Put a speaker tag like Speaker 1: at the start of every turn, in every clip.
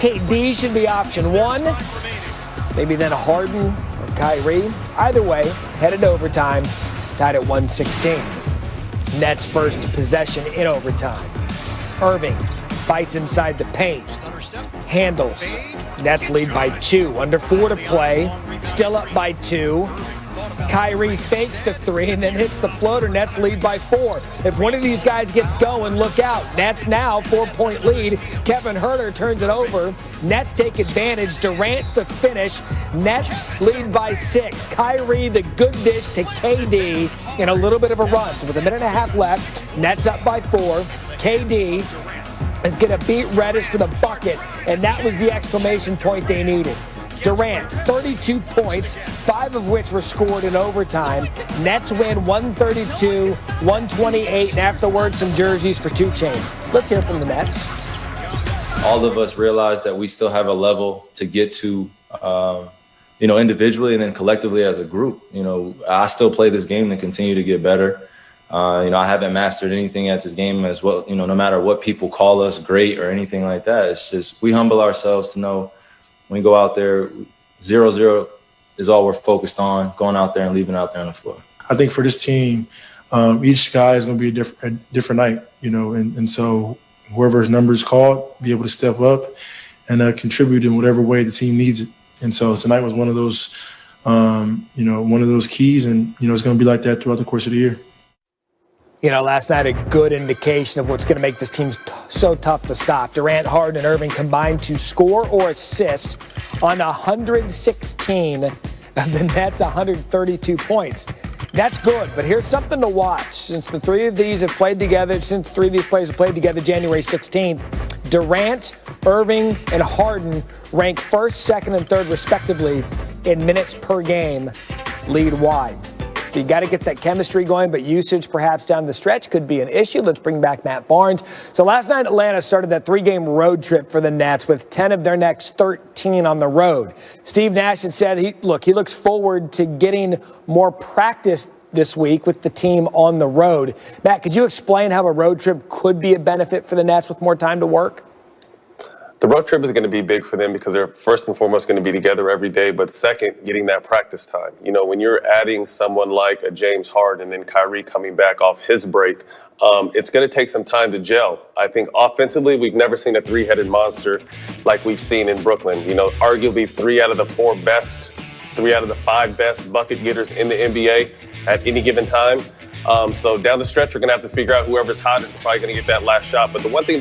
Speaker 1: KD should be option one. Maybe then Harden or Kyrie. Either way, headed to overtime, tied at 116. Nets first possession in overtime. Irving fights inside the paint. Handles. Nets lead by 2. Under 4 to play. Still up by 2. Kyrie fakes the 3 and then hits the floater. Nets lead by 4. If one of these guys gets going, look out. Nets now 4-point lead. Kevin Huerter turns it over. Nets take advantage. Durant the finish. Nets lead by 6. Kyrie the good dish to KD in a little bit of a run. So with a minute and a half left, Nets up by 4. KD is going to beat Reddish for the bucket, and that was the exclamation point they needed. Durant, 32 points, 5 of which were scored in overtime. Nets win 132-128, and afterwards some jerseys for 2 Chainz. Let's hear from the Nets.
Speaker 2: All of us realize that we still have a level to get to, individually and then collectively as a group. I still play this game and continue to get better. I haven't mastered anything at this game as well, no matter what people call us great or anything like that. It's just we humble ourselves to know when we go out there, 0-0 is all we're focused on, going out there and leaving out there on the floor.
Speaker 3: I think for this team, each guy is going to be a different night, and so whoever's number is called, be able to step up and contribute in whatever way the team needs it. And so tonight was one of those, one of those keys, and, it's going to be like that throughout the course of the year.
Speaker 1: Last night a good indication of what's going to make this team so tough to stop. Durant, Harden, and Irving combined to score or assist on 116 of the Nets' 132 points. That's good, but here's something to watch. Since the 3 of these have played together, since 3 of these players have played together January 16th, Durant, Irving, and Harden rank 1st, 2nd, and 3rd respectively in minutes per game league-wide. So you got to get that chemistry going, but usage perhaps down the stretch could be an issue. Let's bring back Matt Barnes. So last night, Atlanta started that 3-game road trip for the Nets with 10 of their next 13 on the road. Steve Nash had said he looks forward to getting more practice this week with the team on the road. Matt, could you explain how a road trip could be a benefit for the Nets with more time to work?
Speaker 4: The road trip is going to be big for them because they're first and foremost going to be together every day, but second, getting that practice time. When you're adding someone like a James Harden and then Kyrie coming back off his break, it's going to take some time to gel. I think offensively, we've never seen a 3-headed monster like we've seen in Brooklyn. Arguably 3 out of the 5 best bucket getters in the NBA at any given time. So down the stretch, we're going to have to figure out whoever's hot is probably going to get that last shot. But 2 things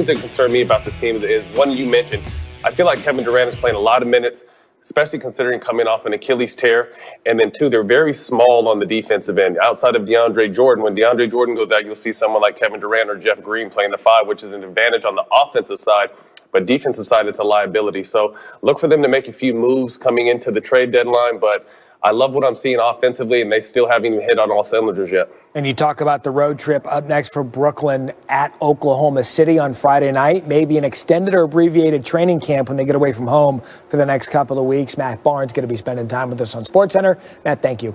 Speaker 4: that concern me about this team is, one, you mentioned, I feel like Kevin Durant is playing a lot of minutes, especially considering coming off an Achilles tear. And then 2, they're very small on the defensive end. Outside of DeAndre Jordan, when DeAndre Jordan goes out, you'll see someone like Kevin Durant or Jeff Green playing the 5, which is an advantage on the offensive side. But defensive side, it's a liability. So look for them to make a few moves coming into the trade deadline. But I love what I'm seeing offensively, and they still haven't even hit on all cylinders yet.
Speaker 1: And you talk about the road trip up next for Brooklyn at Oklahoma City on Friday night. Maybe an extended or abbreviated training camp when they get away from home for the next couple of weeks. Matt Barnes going to be spending time with us on SportsCenter. Matt, thank you.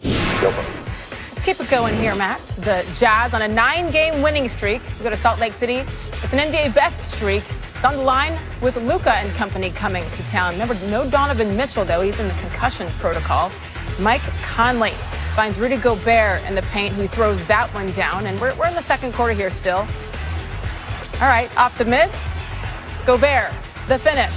Speaker 4: No problem.
Speaker 5: Let's keep it going here, Matt. The Jazz on a 9-game winning streak. We go to Salt Lake City. It's an NBA best streak. It's on the line with Luka and company coming to town. Remember, no Donovan Mitchell, though. He's in the concussion protocol. Mike Conley finds Rudy Gobert in the paint, who throws that one down. And we're in the second quarter here still. All right, off the miss. Gobert, the finish.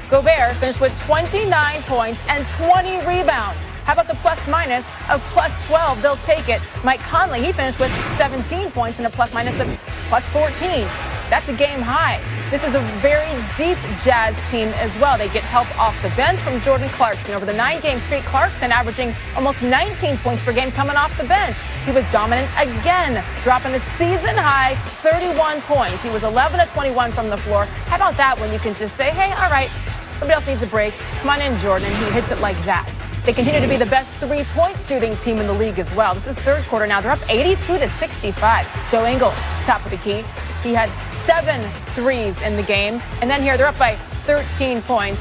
Speaker 5: Gobert finished with 29 points and 20 rebounds. How about the plus-minus of +12? They'll take it. Mike Conley, he finished with 17 points and a plus-minus of +14. That's a game high. This is a very deep Jazz team as well. They get help off the bench from Jordan Clarkson. Over the 9-game streak, Clarkson averaging almost 19 points per game coming off the bench. He was dominant again, dropping a season-high 31 points. He was 11 of 21 from the floor. How about that when you can just say, hey, all right, somebody else needs a break. Come on in, Jordan. He hits it like that. They continue to be the best 3-point shooting team in the league as well. This is third quarter now. They're up 82-65. Joe Ingles, top of the key. He had 7 threes in the game. And then here, they're up by 13 points.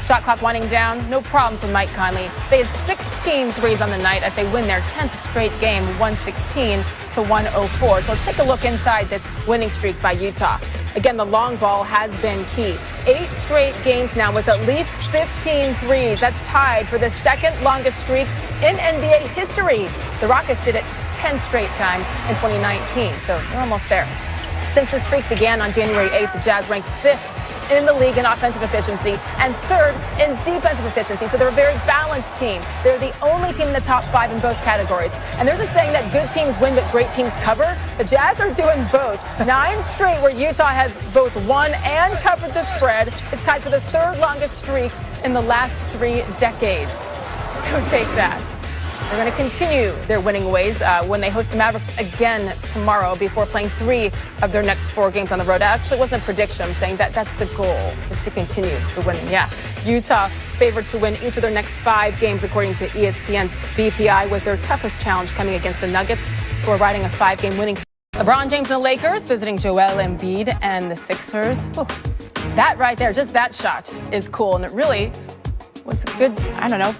Speaker 5: Shot clock winding down. No problem for Mike Conley. They had 16 threes on the night as they win their 10th straight game, 116-104. So let's take a look inside this winning streak by Utah. Again, the long ball has been key. 8 straight games now with at least 15 threes. That's tied for the second longest streak in NBA history. The Rockets did it 10 straight times in 2019, so they're almost there. Since the streak began on January 8th, the Jazz ranked 5th in the league in offensive efficiency and 3rd in defensive efficiency. So they're a very balanced team. They're the only team in the top 5 in both categories. And there's a saying that good teams win, but great teams cover. The Jazz are doing both. 9 straight where Utah has both won and covered the spread. It's tied for the 3rd longest streak in the last 3 decades. So take that. They're going to continue their winning ways when they host the Mavericks again tomorrow before playing 3 of their next 4 games on the road. Actually, it wasn't a prediction. I'm saying that that's the goal, is to continue the winning. Yeah, Utah favored to win each of their next 5 games, according to ESPN's BPI, with their toughest challenge coming against the Nuggets, who are riding a 5-game winning streak. LeBron James and the Lakers visiting Joel Embiid and the Sixers. Whew. That right there, just that shot is cool, and it really was a good,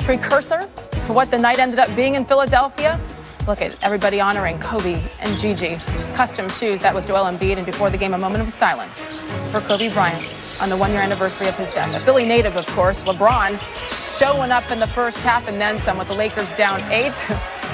Speaker 5: precursor to what the night ended up being in Philadelphia. Look at everybody honoring Kobe and Gigi. Custom shoes, that was Joel Embiid, and before the game, a moment of silence for Kobe Bryant on the 1-year anniversary of his death. A Philly native, of course. LeBron showing up in the first half and then some with the Lakers down 8.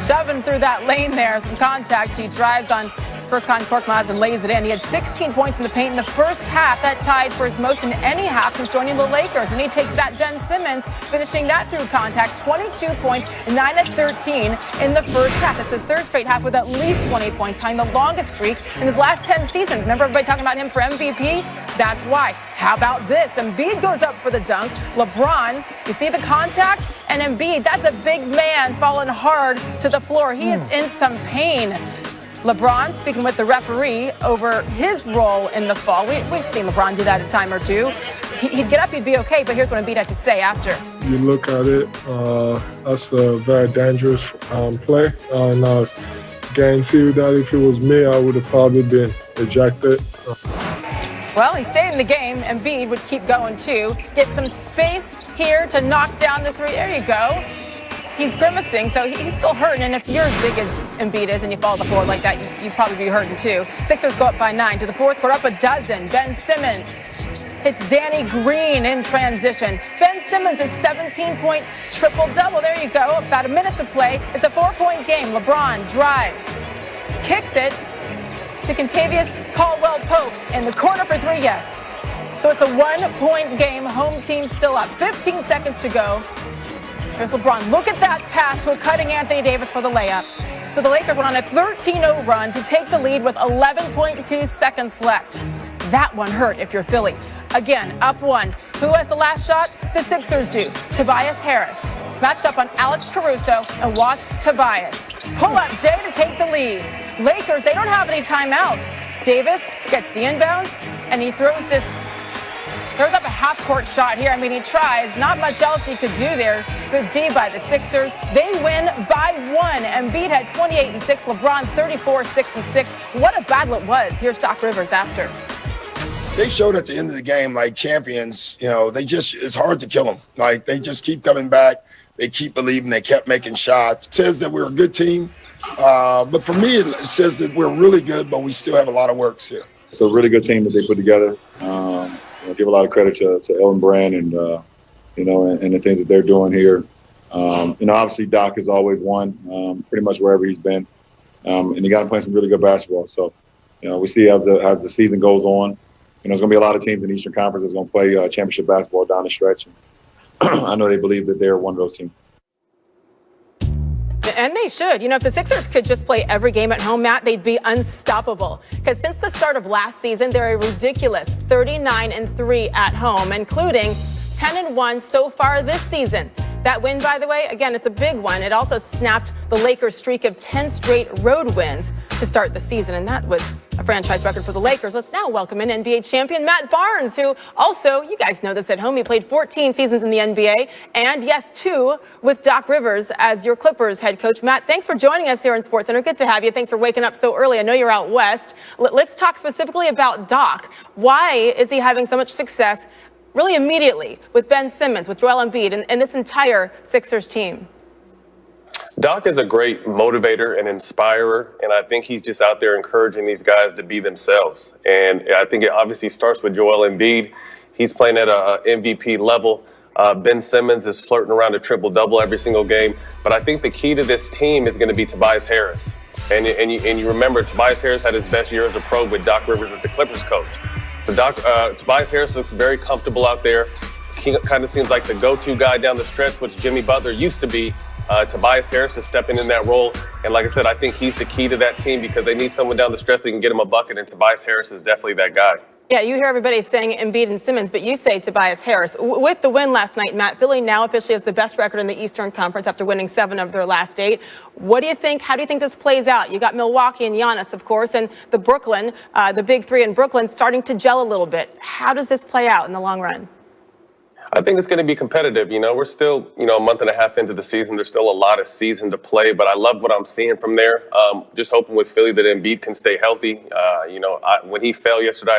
Speaker 5: Shoving through that lane there, some contact. He drives on Furkan Korkmaz and lays it in. He had 16 points in the paint in the first half. That tied for his most in any half since joining the Lakers. And he takes that Ben Simmons, finishing that through contact. 22 points, 9 of 13 in the first half. That's the 3rd straight half with at least 20 points, tying the longest streak in his last 10 seasons. Remember everybody talking about him for MVP? That's why. How about this? Embiid goes up for the dunk. LeBron, you see the contact? And Embiid, that's a big man falling hard to the floor. He is in some pain. LeBron speaking with the referee over his role in the fall. We've seen LeBron do that a time or two. He'd get up, he'd be okay, but here's what Embiid had to say after.
Speaker 6: You look at it, that's a very dangerous play. And I guarantee you that if it was me, I would have probably been ejected.
Speaker 5: Well, he stayed in the game. Embiid would keep going too. Get some space here to knock down the 3. There you go. He's grimacing, so he's still hurting. And if you're as big as Embiid is and you fall to the floor like that, you'd probably be hurting too. Sixers go up by 9 to the 4th quarter, up a dozen. Ben Simmons hits Danny Green in transition. Ben Simmons is 17-point triple-double. There you go. About a minute to play. It's a 4-point game. LeBron drives, kicks it to Kentavious Caldwell-Pope in the corner for 3. Yes. So it's a 1-point game. Home team still up. 15 seconds to go. There's LeBron. Look at that pass to a cutting Anthony Davis for the layup. So the Lakers went on a 13-0 run to take the lead with 11.2 seconds left. That one hurt if you're Philly. Again, up 1. Who has the last shot? The Sixers do. Tobias Harris matched up on Alex Caruso, and watch Tobias pull up Jay to take the lead. Lakers, they don't have any timeouts. Davis gets the inbounds, and he throws up a half-court shot here. I mean, he tries. Not much else he could do there. Good D by the Sixers. They win by 1. Embiid had 28 and 6. LeBron 34, 6 and 6. What a battle it was. Here's Doc Rivers after.
Speaker 7: They showed at the end of the game like champions. It's hard to kill them. Like, they just keep coming back. They keep believing. They kept making shots. It says that we're a good team. But for me, it says that we're really good, but we still have a lot of work still.
Speaker 8: It's a really good team that they put together. Give a lot of credit to Elton Brand and the things that they're doing here. Obviously Doc has always won pretty much wherever he's been, and he got to play some really good basketball. So, we see as the season goes on, there's going to be a lot of teams in the Eastern Conference that's going to play championship basketball down the stretch. I know they believe that they're one of those teams.
Speaker 5: And they should. If the Sixers could just play every game at home, Matt, they'd be unstoppable. Because since the start of last season, they're a ridiculous 39-3 at home, including 10-1 so far this season. That win, by the way, again, it's a big one. It also snapped the Lakers' streak of 10 straight road wins to start the season, and that was a franchise record for the Lakers. Let's now welcome in NBA champion Matt Barnes, who also, you guys know this at home, he played 14 seasons in the NBA, and yes, 2 with Doc Rivers as your Clippers head coach. Matt, thanks for joining us here in SportsCenter. Good to have you. Thanks for waking up so early. I know you're out west. Let's talk specifically about Doc. Why is he having so much success really immediately with Ben Simmons, with Joel Embiid, and this entire Sixers team?
Speaker 4: Doc is a great motivator and inspirer, and I think he's just out there encouraging these guys to be themselves. And I think it obviously starts with Joel Embiid. He's playing at a MVP level. Ben Simmons is flirting around a triple-double every single game. But I think the key to this team is going to be Tobias Harris. And you remember, Tobias Harris had his best year as a pro with Doc Rivers as the Clippers coach. So Tobias Harris looks very comfortable out there. He kind of seems like the go-to guy down the stretch, which Jimmy Butler used to be. Tobias Harris is stepping in that role. And like I said, I think he's the key to that team because they need someone down the stretch that can get him a bucket, and Tobias Harris is definitely that guy.
Speaker 5: Yeah, you hear everybody saying Embiid and Simmons, but you say Tobias Harris. With the win last night, Matt, Philly now officially has the best record in the Eastern Conference after winning 7 of their last 8. What do you think? How do you think this plays out? You got Milwaukee and Giannis, of course, and the Brooklyn, the big 3 in Brooklyn, starting to gel a little bit. How does this play out in the long run?
Speaker 4: I think it's going to be competitive. We're still, a month and a half into the season. There's still a lot of season to play, but I love what I'm seeing from there. Just hoping with Philly that Embiid can stay healthy. When he fell yesterday, I